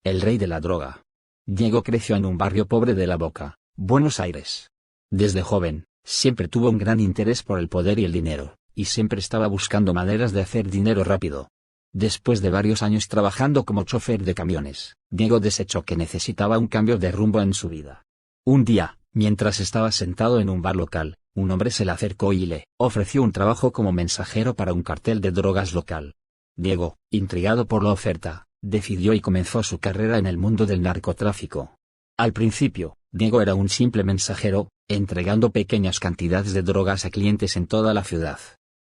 el rey de la droga. Diego creció en un barrio pobre de La Boca, Buenos Aires. Desde joven, siempre tuvo un gran interés por el poder y el dinero, y siempre estaba buscando maneras de hacer dinero rápido. Después de varios años trabajando como chofer de camiones, Diego desechó que necesitaba un cambio de rumbo en su vida. Un día, mientras estaba sentado en un bar local, un hombre se le acercó y le ofreció un trabajo como mensajero para un cartel de drogas local. Diego, intrigado por la oferta, decidió y comenzó su carrera en el mundo del narcotráfico. Al principio, Diego era un simple mensajero, entregando pequeñas cantidades de drogas a clientes en toda la ciudad.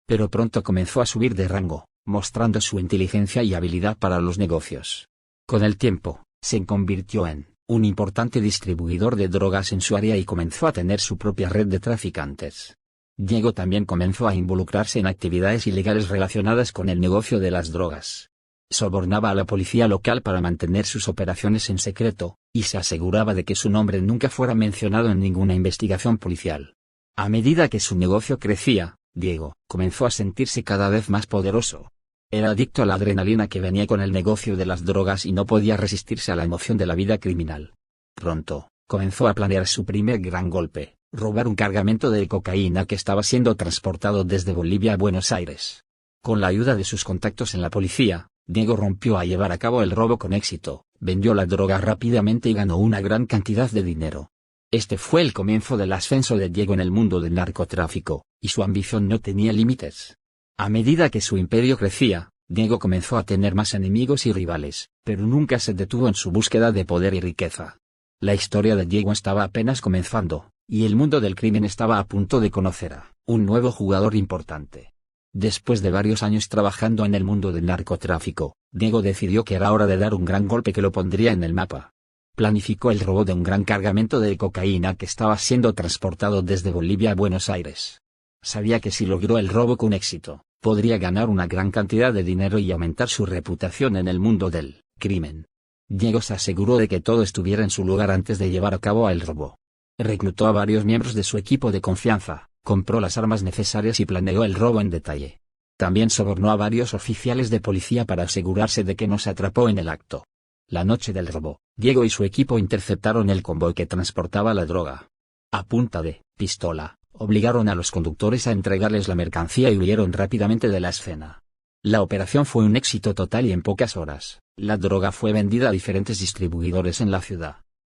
Pero pronto comenzó a subir de rango, mostrando su inteligencia y habilidad para los negocios. Con el tiempo, se convirtió en un importante distribuidor de drogas en su área y comenzó a tener su propia red de traficantes. Diego también comenzó a involucrarse en actividades ilegales relacionadas con el negocio de las drogas. Sobornaba a la policía local para mantener sus operaciones en secreto, y se aseguraba de que su nombre nunca fuera mencionado en ninguna investigación policial. A medida que su negocio crecía, Diego comenzó a sentirse cada vez más poderoso. Era adicto a la adrenalina que venía con el negocio de las drogas y no podía resistirse a la emoción de la vida criminal. Pronto, comenzó a planear su primer gran golpe, robar un cargamento de cocaína que estaba siendo transportado desde Bolivia a Buenos Aires. Con la ayuda de sus contactos en la policía, Diego rompió a llevar a cabo el robo con éxito, vendió la droga rápidamente y ganó una gran cantidad de dinero. Este fue el comienzo del ascenso de Diego en el mundo del narcotráfico, y su ambición no tenía límites. A medida que su imperio crecía, Diego comenzó a tener más enemigos y rivales, pero nunca se detuvo en su búsqueda de poder y riqueza. La historia de Diego estaba apenas comenzando, y el mundo del crimen estaba a punto de conocer a un nuevo jugador importante. Después de varios años trabajando en el mundo del narcotráfico, Diego decidió que era hora de dar un gran golpe que lo pondría en el mapa. Planificó el robo de un gran cargamento de cocaína que estaba siendo transportado desde Bolivia a Buenos Aires. Sabía que si logró el robo con éxito, podría ganar una gran cantidad de dinero y aumentar su reputación en el mundo del crimen. Diego se aseguró de que todo estuviera en su lugar antes de llevar a cabo el robo. Reclutó a varios miembros de su equipo de confianza, compró las armas necesarias y planeó el robo en detalle. También sobornó a varios oficiales de policía para asegurarse de que no se atrapó en el acto. La noche del robo, Diego y su equipo interceptaron el convoy que transportaba la droga. A punta de pistola, obligaron a los conductores a entregarles la mercancía y huyeron rápidamente de la escena. La operación fue un éxito total y en pocas horas, la droga fue vendida a diferentes distribuidores en la ciudad.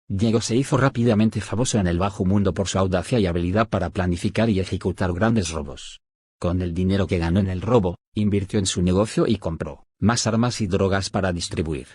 Diego se hizo rápidamente famoso en el bajo mundo por su audacia y habilidad para planificar y ejecutar grandes robos. Con el dinero que ganó en el robo, invirtió en su negocio y compró más armas y drogas para distribuir.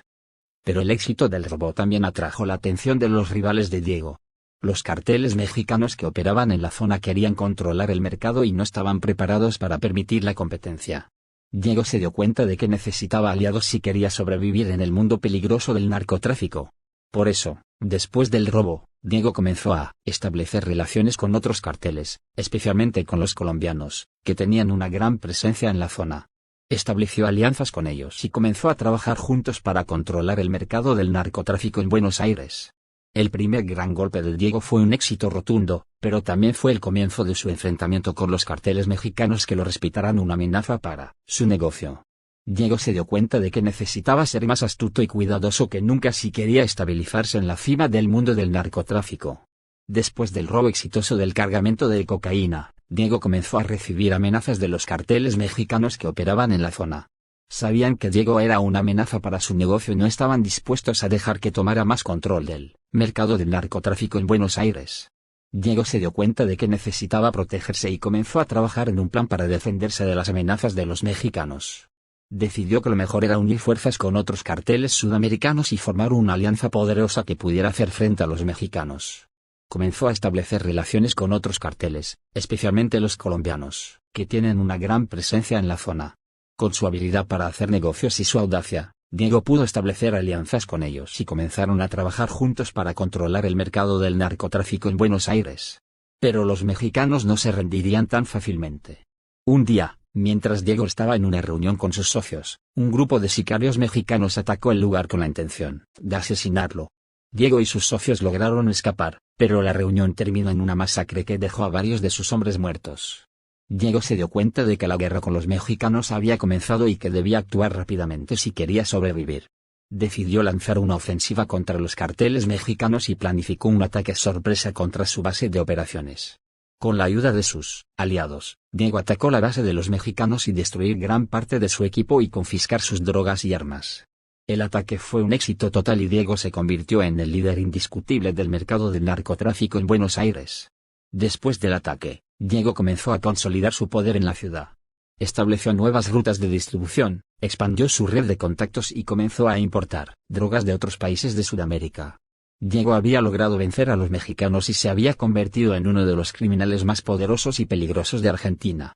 Pero el éxito del robo también atrajo la atención de los rivales de Diego. Los carteles mexicanos que operaban en la zona querían controlar el mercado y no estaban preparados para permitir la competencia. Diego se dio cuenta de que necesitaba aliados si quería sobrevivir en el mundo peligroso del narcotráfico. Por eso, después del robo, Diego comenzó a establecer relaciones con otros carteles, especialmente con los colombianos, que tenían una gran presencia en la zona. Estableció alianzas con ellos y comenzó a trabajar juntos para controlar el mercado del narcotráfico en Buenos Aires. El primer gran golpe de Diego fue un éxito rotundo, pero también fue el comienzo de su enfrentamiento con los carteles mexicanos que lo respetaran una amenaza para su negocio. Diego se dio cuenta de que necesitaba ser más astuto y cuidadoso que nunca si quería estabilizarse en la cima del mundo del narcotráfico. Después del robo exitoso del cargamento de cocaína, Diego comenzó a recibir amenazas de los carteles mexicanos que operaban en la zona. Sabían que Diego era una amenaza para su negocio y no estaban dispuestos a dejar que tomara más control del mercado del narcotráfico en Buenos Aires. Diego se dio cuenta de que necesitaba protegerse y comenzó a trabajar en un plan para defenderse de las amenazas de los mexicanos. Decidió que lo mejor era unir fuerzas con otros carteles sudamericanos y formar una alianza poderosa que pudiera hacer frente a los mexicanos. Comenzó a establecer relaciones con otros carteles, especialmente los colombianos, que tienen una gran presencia en la zona. Con su habilidad para hacer negocios y su audacia, Diego pudo establecer alianzas con ellos y comenzaron a trabajar juntos para controlar el mercado del narcotráfico en Buenos Aires. Pero los mexicanos no se rendirían tan fácilmente. Un día, mientras Diego estaba en una reunión con sus socios, un grupo de sicarios mexicanos atacó el lugar con la intención de asesinarlo. Diego y sus socios lograron escapar, pero la reunión terminó en una masacre que dejó a varios de sus hombres muertos. Diego se dio cuenta de que la guerra con los mexicanos había comenzado y que debía actuar rápidamente si quería sobrevivir. decidió lanzar una ofensiva contra los carteles mexicanos y planificó un ataque sorpresa contra su base de operaciones. Con la ayuda de sus aliados, Diego atacó la base de los mexicanos y destruir gran parte de su equipo y confiscar sus drogas y armas. El ataque fue un éxito total y Diego se convirtió en el líder indiscutible del mercado del narcotráfico en Buenos Aires. Después del ataque, Diego comenzó a consolidar su poder en la ciudad. Estableció nuevas rutas de distribución, expandió su red de contactos y comenzó a importar drogas de otros países de Sudamérica. Diego había logrado vencer a los mexicanos y se había convertido en uno de los criminales más poderosos y peligrosos de Argentina.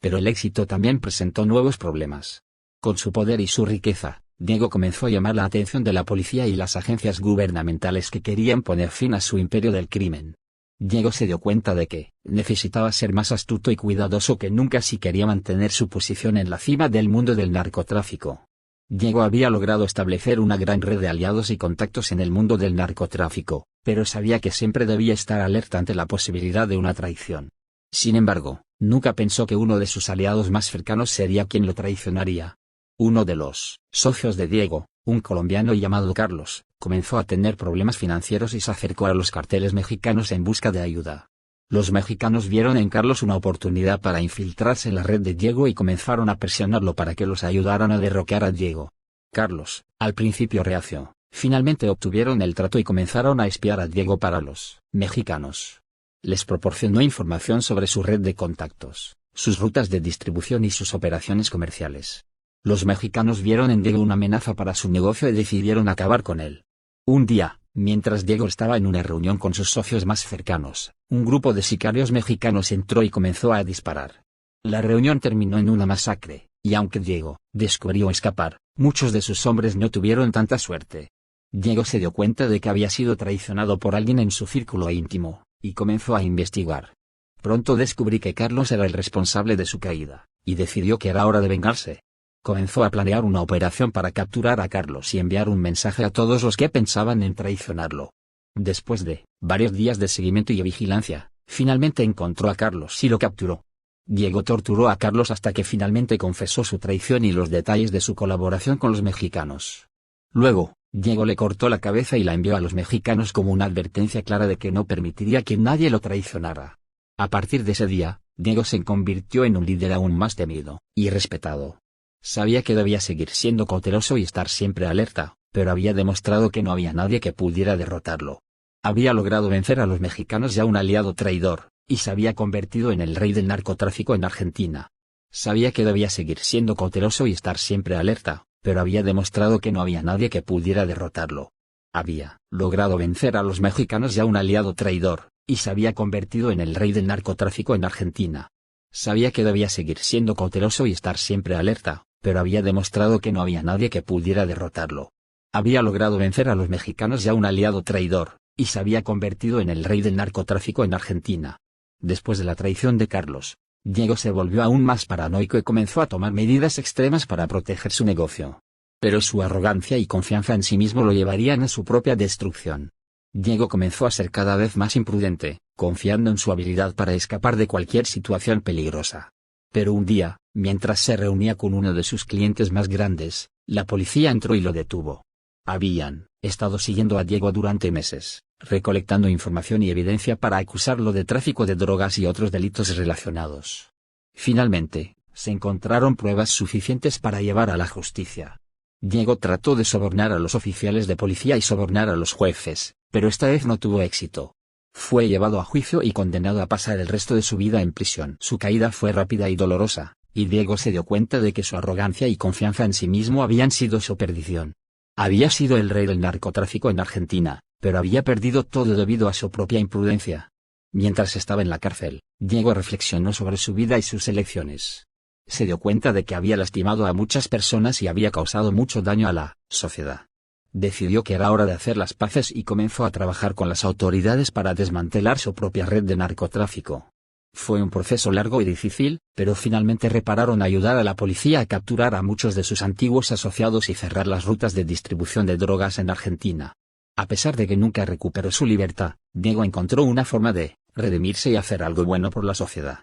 Pero el éxito también presentó nuevos problemas. Con su poder y su riqueza, Diego comenzó a llamar la atención de la policía y las agencias gubernamentales que querían poner fin a su imperio del crimen. Diego se dio cuenta de que necesitaba ser más astuto y cuidadoso que nunca si quería mantener su posición en la cima del mundo del narcotráfico. Diego había logrado establecer una gran red de aliados y contactos en el mundo del narcotráfico, pero sabía que siempre debía estar alerta ante la posibilidad de una traición. Sin embargo, nunca pensó que uno de sus aliados más cercanos sería quien lo traicionaría. Uno de los socios de Diego, un colombiano llamado Carlos, comenzó a tener problemas financieros y se acercó a los carteles mexicanos en busca de ayuda. Los mexicanos vieron en Carlos una oportunidad para infiltrarse en la red de Diego y comenzaron a presionarlo para que los ayudaran a derrocar a Diego. Carlos, al principio reacio, finalmente obtuvieron el trato y comenzaron a espiar a Diego para los mexicanos. Les proporcionó información sobre su red de contactos, sus rutas de distribución y sus operaciones comerciales. Los mexicanos vieron en Diego una amenaza para su negocio y decidieron acabar con él. Un día, mientras Diego estaba en una reunión con sus socios más cercanos, un grupo de sicarios mexicanos entró y comenzó a disparar. La reunión terminó en una masacre, y aunque Diego descubrió escapar, muchos de sus hombres no tuvieron tanta suerte. Diego se dio cuenta de que había sido traicionado por alguien en su círculo íntimo, y comenzó a investigar. Pronto descubrí que Carlos era el responsable de su caída, y decidió que era hora de vengarse. Comenzó a planear una operación para capturar a Carlos y enviar un mensaje a todos los que pensaban en traicionarlo. Después de varios días de seguimiento y vigilancia, finalmente encontró a Carlos y lo capturó. Diego torturó a Carlos hasta que finalmente confesó su traición y los detalles de su colaboración con los mexicanos. Luego, Diego le cortó la cabeza y la envió a los mexicanos como una advertencia clara de que no permitiría que nadie lo traicionara. A partir de ese día, Diego se convirtió en un líder aún más temido y respetado. Sabía que debía seguir siendo cauteloso y estar siempre alerta, pero había demostrado que no había nadie que pudiera derrotarlo. Había logrado vencer a los mexicanos y a un aliado traidor, y se había convertido en el rey del narcotráfico en Argentina. Sabía que debía seguir siendo cauteloso y estar siempre alerta, pero había demostrado que no había nadie que pudiera derrotarlo. Había logrado vencer a los mexicanos y a un aliado traidor, y se había convertido en el rey del narcotráfico en Argentina. Sabía que debía seguir siendo cauteloso y estar siempre alerta, pero había demostrado que no había nadie que pudiera derrotarlo. Había logrado vencer a los mexicanos y a un aliado traidor, y se había convertido en el rey del narcotráfico en Argentina. Después de la traición de Carlos, Diego se volvió aún más paranoico y comenzó a tomar medidas extremas para proteger su negocio. Pero su arrogancia y confianza en sí mismo lo llevarían a su propia destrucción. Diego comenzó a ser cada vez más imprudente, confiando en su habilidad para escapar de cualquier situación peligrosa. Pero un día, mientras se reunía con uno de sus clientes más grandes, la policía entró y lo detuvo. Habían estado siguiendo a Diego durante meses, recolectando información y evidencia para acusarlo de tráfico de drogas y otros delitos relacionados. Finalmente, se encontraron pruebas suficientes para llevar a la justicia. Diego trató de sobornar a los oficiales de policía y sobornar a los jueces, pero esta vez no tuvo éxito. Fue llevado a juicio y condenado a pasar el resto de su vida en prisión. Su caída fue rápida y dolorosa, y Diego se dio cuenta de que su arrogancia y confianza en sí mismo habían sido su perdición. Había sido el rey del narcotráfico en Argentina, pero había perdido todo debido a su propia imprudencia. Mientras estaba en la cárcel, Diego reflexionó sobre su vida y sus elecciones. Se dio cuenta de que había lastimado a muchas personas y había causado mucho daño a la sociedad. Decidió que era hora de hacer las paces y comenzó a trabajar con las autoridades para desmantelar su propia red de narcotráfico. Fue un proceso largo y difícil, pero finalmente repararon ayudar a la policía a capturar a muchos de sus antiguos asociados y cerrar las rutas de distribución de drogas en Argentina. A pesar de que nunca recuperó su libertad, Diego encontró una forma de redimirse y hacer algo bueno por la sociedad.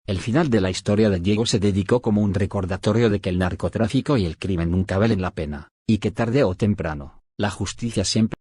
El final de la historia de Diego se dedicó como un recordatorio de que el narcotráfico y el crimen nunca valen la pena, y que tarde o temprano, la justicia siempre